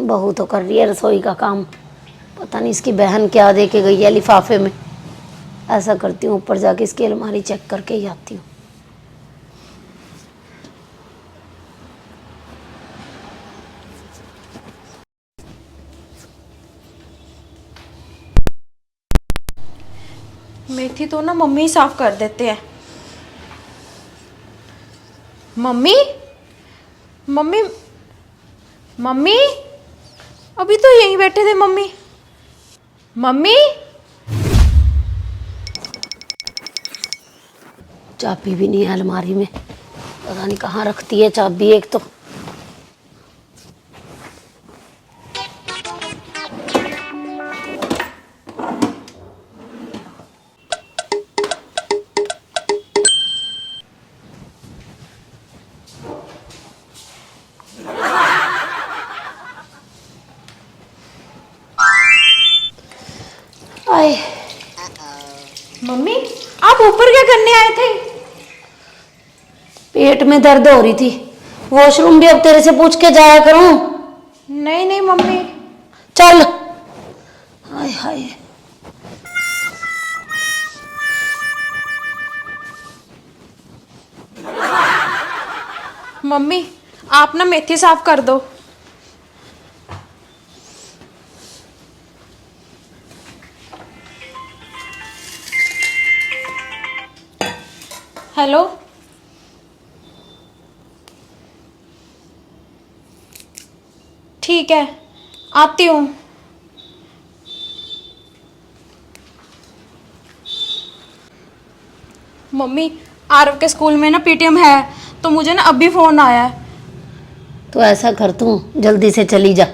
बहू तो कर रही है रसोई का काम। पता नहीं इसकी बहन क्या दे के गई है लिफाफे में। ऐसा करती हूँ, ऊपर जाके इसकी अलमारी चेक करके ही आती हूँ। मेथी तो ना मम्मी ही साफ कर देते हैं। मम्मी मम्मी मम्मी, अभी तो यहीं बैठे थे मम्मी। मम्मी, चाबी भी नहीं है अलमारी में, पता नहीं कहाँ रखती है चाबी एक तो। आए मम्मी आप ऊपर क्या करने आए थे? पेट में दर्द हो रही थी, वॉशरूम भी अब तेरे से पूछ के जाया करूं? नहीं नहीं मम्मी। चल। हाय हाय। मम्मी आप ना मेथी साफ कर दो। हेलो, ठीक है आती हूँ। मम्मी आरव के स्कूल में ना पीटीएम है, तो मुझे ना अभी फोन आया है। तो ऐसा कर, तू जल्दी से चली जा।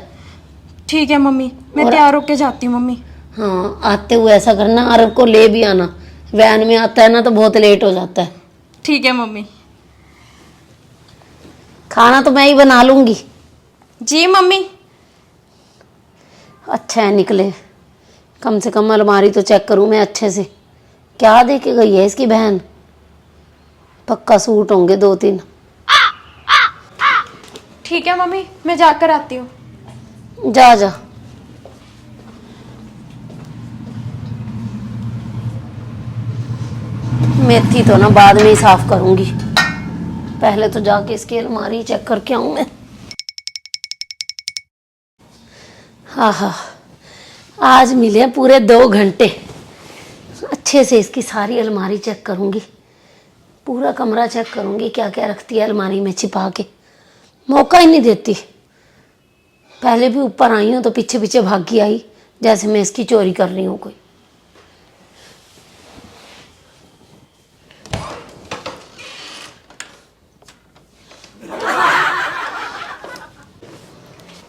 ठीक है मम्मी, मैं और तैयार होके जाती हूँ मम्मी। हाँ, आते हुए ऐसा करना, अरब को ले भी आना। वैन में आता है ना तो बहुत लेट हो जाता है। ठीक है मम्मी। खाना तो मैं ही बना लूंगी। जी मम्मी। अच्छा है निकले, कम से कम अलमारी तो चेक करूं मैं अच्छे से। क्या दे के गई है इसकी बहन? पक्का सूट होंगे 2-3। ठीक है मम्मी, मैं जाकर आती हूँ। जा जा। मेथी तो ना बाद में ही साफ करूंगी, पहले तो जाके इसकी अलमारी चेक करके आऊं मैं। हाँ हाँ, आज मिले पूरे 2 घंटे। अच्छे से इसकी सारी अलमारी चेक करूंगी, पूरा कमरा चेक करूंगी, क्या क्या रखती है अलमारी में छिपा के। मौका ही नहीं देती। पहले भी ऊपर आई हूँ तो पीछे पीछे भागी आई, जैसे मैं इसकी चोरी कर रही हूँ कोई।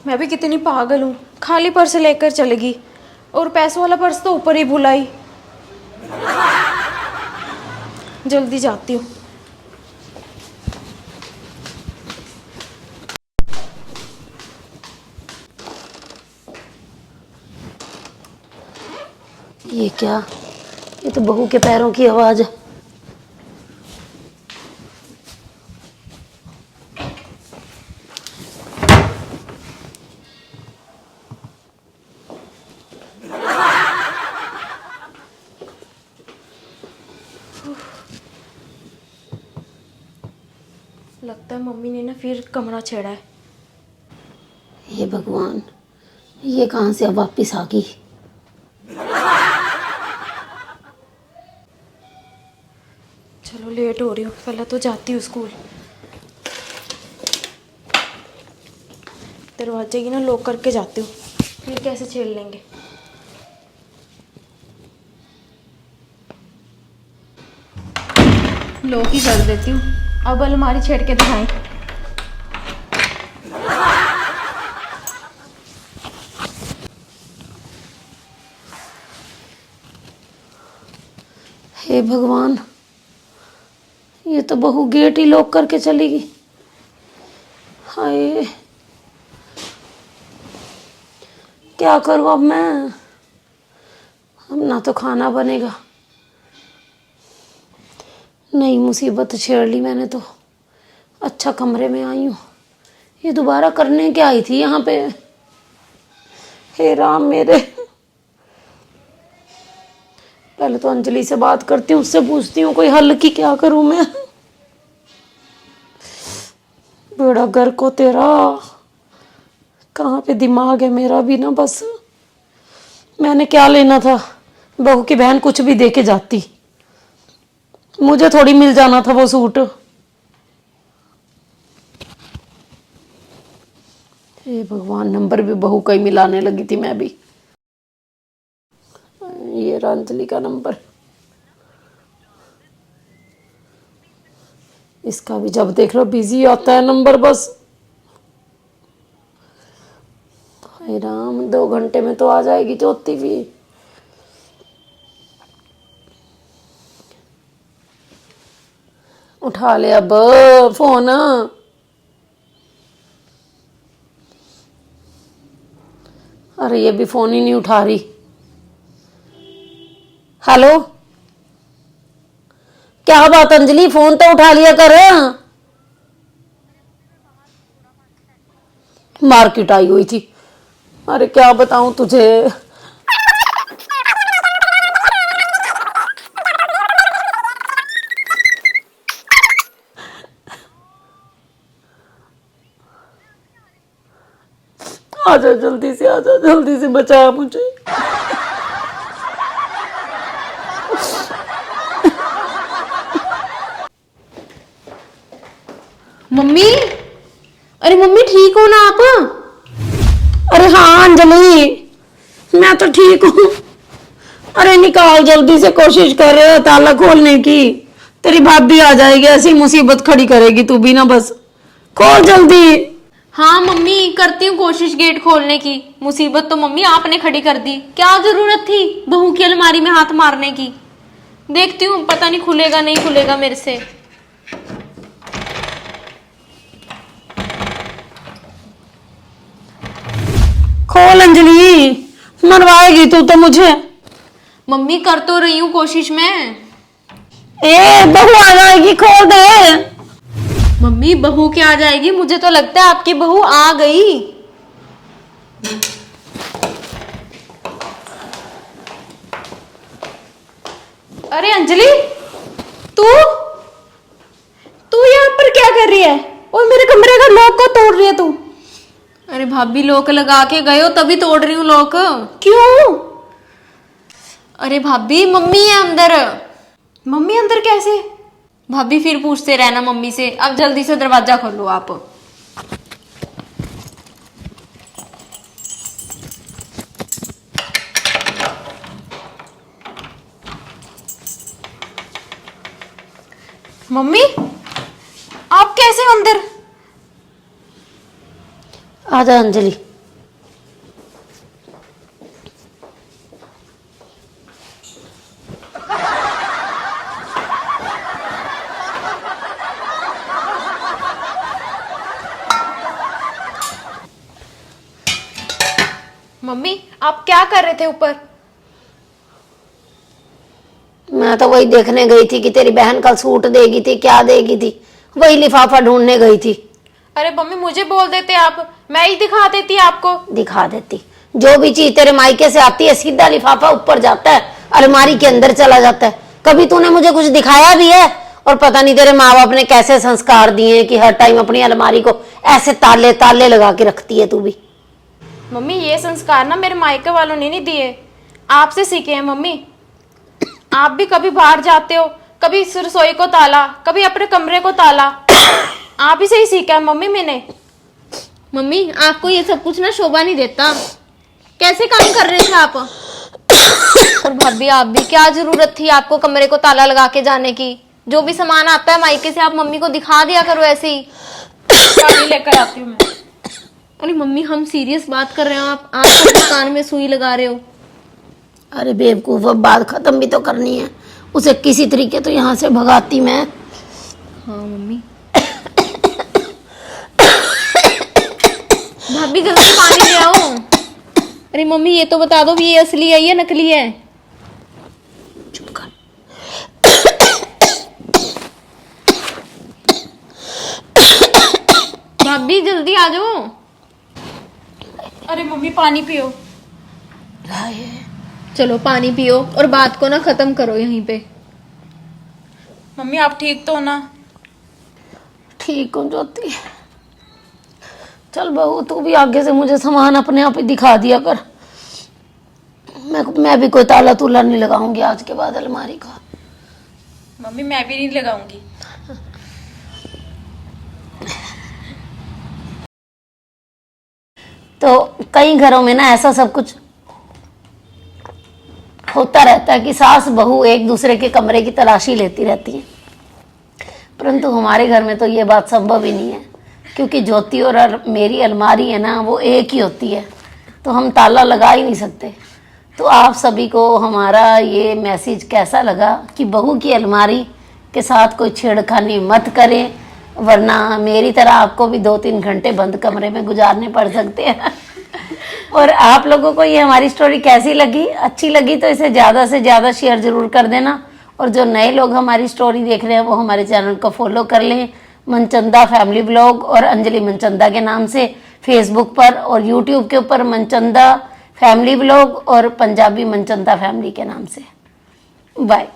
मैं भी कितनी पागल हूँ, खाली पर्स लेकर चलेगी और पैसों वाला पर्स तो ऊपर ही भुलाई। जल्दी जाती हूँ। ये क्या? ये तो बहू के पैरों की आवाज है। लगता है मम्मी ने ना फिर कमरा छेड़ा है। ये भगवान, ये कहाँ से अब वापिस आ गई? चलो लेट हो रही हूँ, पहले तो जाती हूँ स्कूल। दरवाजे की ना लॉक करके जाती हूँ, फिर कैसे छेड़ लेंगे। लॉक ही कर देती हूँ, अब अलमारी छेड़ के दिखाएं। हे भगवान, ये तो बहू गेट ही लॉक करके चली गई। हाय, क्या करूँ अब मैं? अब ना तो खाना बनेगा। नई मुसीबत छेड़ ली मैंने तो। अच्छा कमरे में आई हूँ, ये दोबारा करने क्या आई थी यहाँ पे? हे राम मेरे। पहले तो अंजलि से बात करती हूँ, उससे पूछती हूँ कोई हल की क्या करूं मैं। बेड़ा घर को तेरा, कहाँ पे दिमाग है मेरा भी ना। बस मैंने क्या लेना था, बहू की बहन कुछ भी दे के जाती, मुझे थोड़ी मिल जाना था वो सूट। हे भगवान, नंबर भी बहू का ही मिलाने लगी थी मैं भी। ये रहा अंजलि का नंबर। इसका भी जब देख लो बिजी आता है नंबर बस। हाय राम, 2 घंटे में तो आ जाएगी ज्योति भी। उठा ले अब फोन। अरे ये भी फोन ही नहीं उठा रही। हेलो, क्या बात अंजलि, फोन तो उठा लिया कर। मार्केट आई हुई थी। अरे क्या बताऊं तुझे। आजा जल्दी से, आजा जल्दी से, बचा मुझे। मम्मी, अरे मम्मी ठीक हो ना आप? अरे हाँ अंजलि, मैं तो ठीक हूँ। अरे निकाल जल्दी से, कोशिश कर ताला खोलने की। तेरी भाभी आ जाएगी, ऐसी मुसीबत खड़ी करेगी तू भी ना। बस खोल जल्दी। हाँ मम्मी, करती हूँ कोशिश गेट खोलने की। मुसीबत तो मम्मी आपने खड़ी कर दी, क्या जरूरत थी बहू की अलमारी में हाथ मारने की। देखती हूँ, पता नहीं खुलेगा नहीं खुलेगा मेरे से। खोल अंजलि, मरवाएगी तू तो मुझे। मम्मी कर तो रही हूँ कोशिश में। ए बहू आ जाएगी, खोल दे। मम्मी बहू क्या आ जाएगी, मुझे तो लगता है आपकी बहू आ गई। अरे अंजलि, तू तू यहाँ पर क्या कर रही है? और मेरे कमरे का लॉक को तोड़ रही है तू? अरे भाभी, लॉक लगा के गए हो तभी तोड़ रही हूँ लॉक। क्यों? अरे भाभी, मम्मी है अंदर। मम्मी अंदर कैसे? भाभी फिर पूछते रहना मम्मी से। अब जल्दी से दरवाजा खोलो आप। मम्मी, आप कैसे हो अंदर? आजा अंजलि। मम्मी, आप क्या कर रहे थे ऊपर? मैं तो वही देखने गई थी कि तेरी बहन कल सूट देगी थी, क्या देगी थी, वही लिफाफा ढूंढने गई थी। अरे मम्मी, मुझे बोल देते आप, मैं ही दिखा देती आपको। दिखा देती। जो भी चीज तेरे मायके से आती है सीधा लिफाफा ऊपर जाता है, अलमारी के अंदर चला जाता है। कभी तूने मुझे कुछ दिखाया भी है? और पता नहीं तेरे माँ बाप ने कैसे संस्कार दिए हैं कि हर टाइम अपनी अलमारी को ऐसे ताले ताले लगा के रखती है तू भी। मम्मी, ये संस्कार ना मेरे मायके वालों ने नहीं दिए, आपसे सीखे हैं मम्मी। आप भी कभी बाहर जाते हो, कभी इस रसोई को ताला, कभी अपने कमरे को ताला। आप ही से ही सीखा है मम्मी मैंने। मम्मी, आपको ये सब कुछ ना शोभा नहीं देता। कैसे काम कर रहे थे आप? और भाभी, आप भी, क्या जरूरत थी आपको कमरे को ताला लगा के जाने की? जो भी सामान आता है मायके से आप मम्मी को दिखा दिया करो ऐसे ही। पानी लेकर आती हूँ मैं। अरे मम्मी, हम सीरियस बात कर रहे हो, आप कान में सुई लगा रहे हो। अरे बेवकूफ, अब बात खत्म भी तो करनी है, उसे किसी तरीके तो यहाँ से भगाती मैं। हाँ मम्मी। भाभी, जल्दी पानी ले आओ। अरे मम्मी, ये तो बता दो ये असली है या नकली है? चुप कर। भाभी जल्दी आ जाओ। अरे मम्मी, पानी पियो। लाए। चलो पानी पियो और बात को ना खत्म करो यहीं पे। मम्मी आप ठीक तो हो ना? ठीक हूँ ज्योति। चल बहू तू भी आगे से मुझे सामान अपने आप ही दिखा दिया कर। मैं भी कोई ताला तूला नहीं लगाऊंगी आज के बाद अलमारी का। मम्मी मैं भी नहीं लगाऊंगी। तो कई घरों में ना ऐसा सब कुछ होता रहता है कि सास बहू एक दूसरे के कमरे की तलाशी लेती रहती हैं, परंतु हमारे घर में तो ये बात संभव ही नहीं है, क्योंकि ज्योति और मेरी अलमारी है ना वो एक ही होती है, तो हम ताला लगा ही नहीं सकते। तो आप सभी को हमारा ये मैसेज कैसा लगा कि बहू की अलमारी के साथ कोई छेड़खानी मत करें, वरना मेरी तरह आपको भी 2-3 घंटे बंद कमरे में गुजारने पड़ सकते हैं। और आप लोगों को ये हमारी स्टोरी कैसी लगी? अच्छी लगी तो इसे ज़्यादा से ज़्यादा शेयर ज़रूर कर देना। और जो नए लोग हमारी स्टोरी देख रहे हैं वो हमारे चैनल को फॉलो कर लें, मनचंदा फैमिली ब्लॉग और अंजलि मनचंदा के नाम से फेसबुक पर, और यूट्यूब के ऊपर मनचंदा फैमिली ब्लॉग और पंजाबी मनचंदा फैमिली के नाम से। बाय।